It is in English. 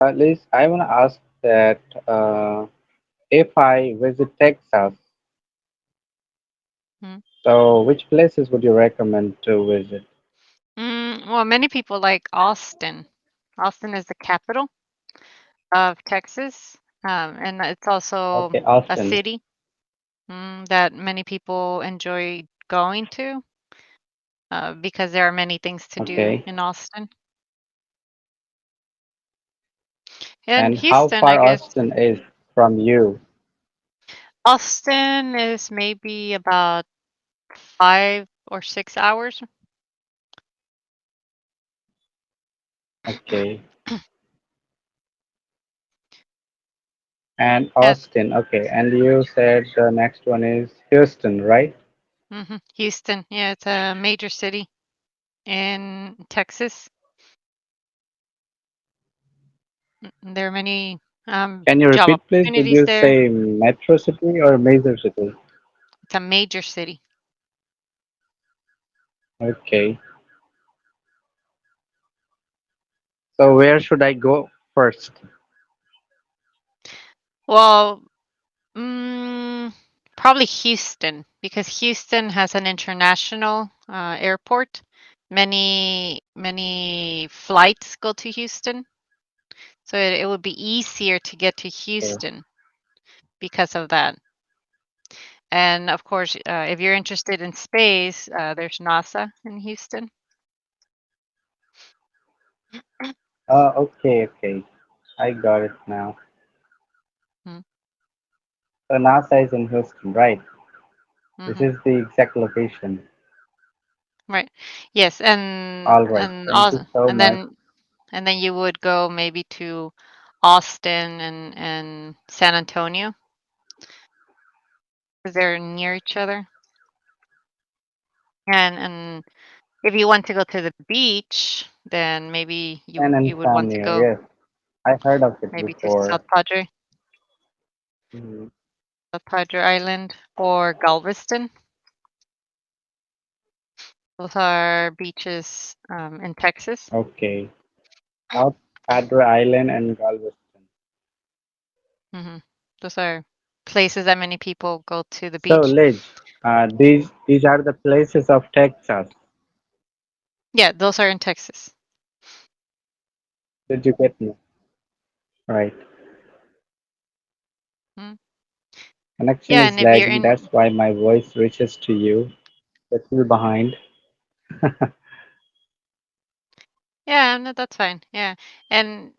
Liz, I want to ask that if I visit Texas, Mm. so which places would you recommend to visit? Well, many people like Austin. Austin is the capital of Texas, and it's also Okay, a Austin. city that many people enjoy going to because there are many things to do Okay. in Austin. And And how Houston, I far guess. Austin is from you? Austin is maybe about 5 or 6 hours. Okay. And Yeah. Austin. Okay. And you said the next one is Houston, right? Houston. Yeah, it's a major city in Texas. There are many Can you job repeat, please? Did opportunities you there. say metro city or major city? It's a major city. Okay. So where should I go first? Well, mm, probably Houston because Houston has an international airport. Many flights go to Houston, so it would be easier to get to Okay. Houston because of that. And of course, if you're interested in space, there's NASA in Houston. Okay, okay. I got it now. Mm, So NASA is in Houston, right? This Mm-hmm. is the exact location. Right. Yes, and All right. and Thank you also, so and much. then you would go maybe to Austin and San Antonio because they're near each other. And if you want to go to the beach, then maybe San you would want to Antonio, go yes. I heard of it maybe to before. Mhm. South Padre Island, or Galveston. Those are beaches in Texas. Okay. South Padre Island and Galveston. hmm Those are places that many people go to the So, beach. Liz, these are the places of Texas. Yeah, those are in Texas. Did you get me? Right. Mm. Connection Yeah, is and if you're lagging. in, That's why my voice reaches to you. But still behind. yeah, no, that's fine. Yeah, and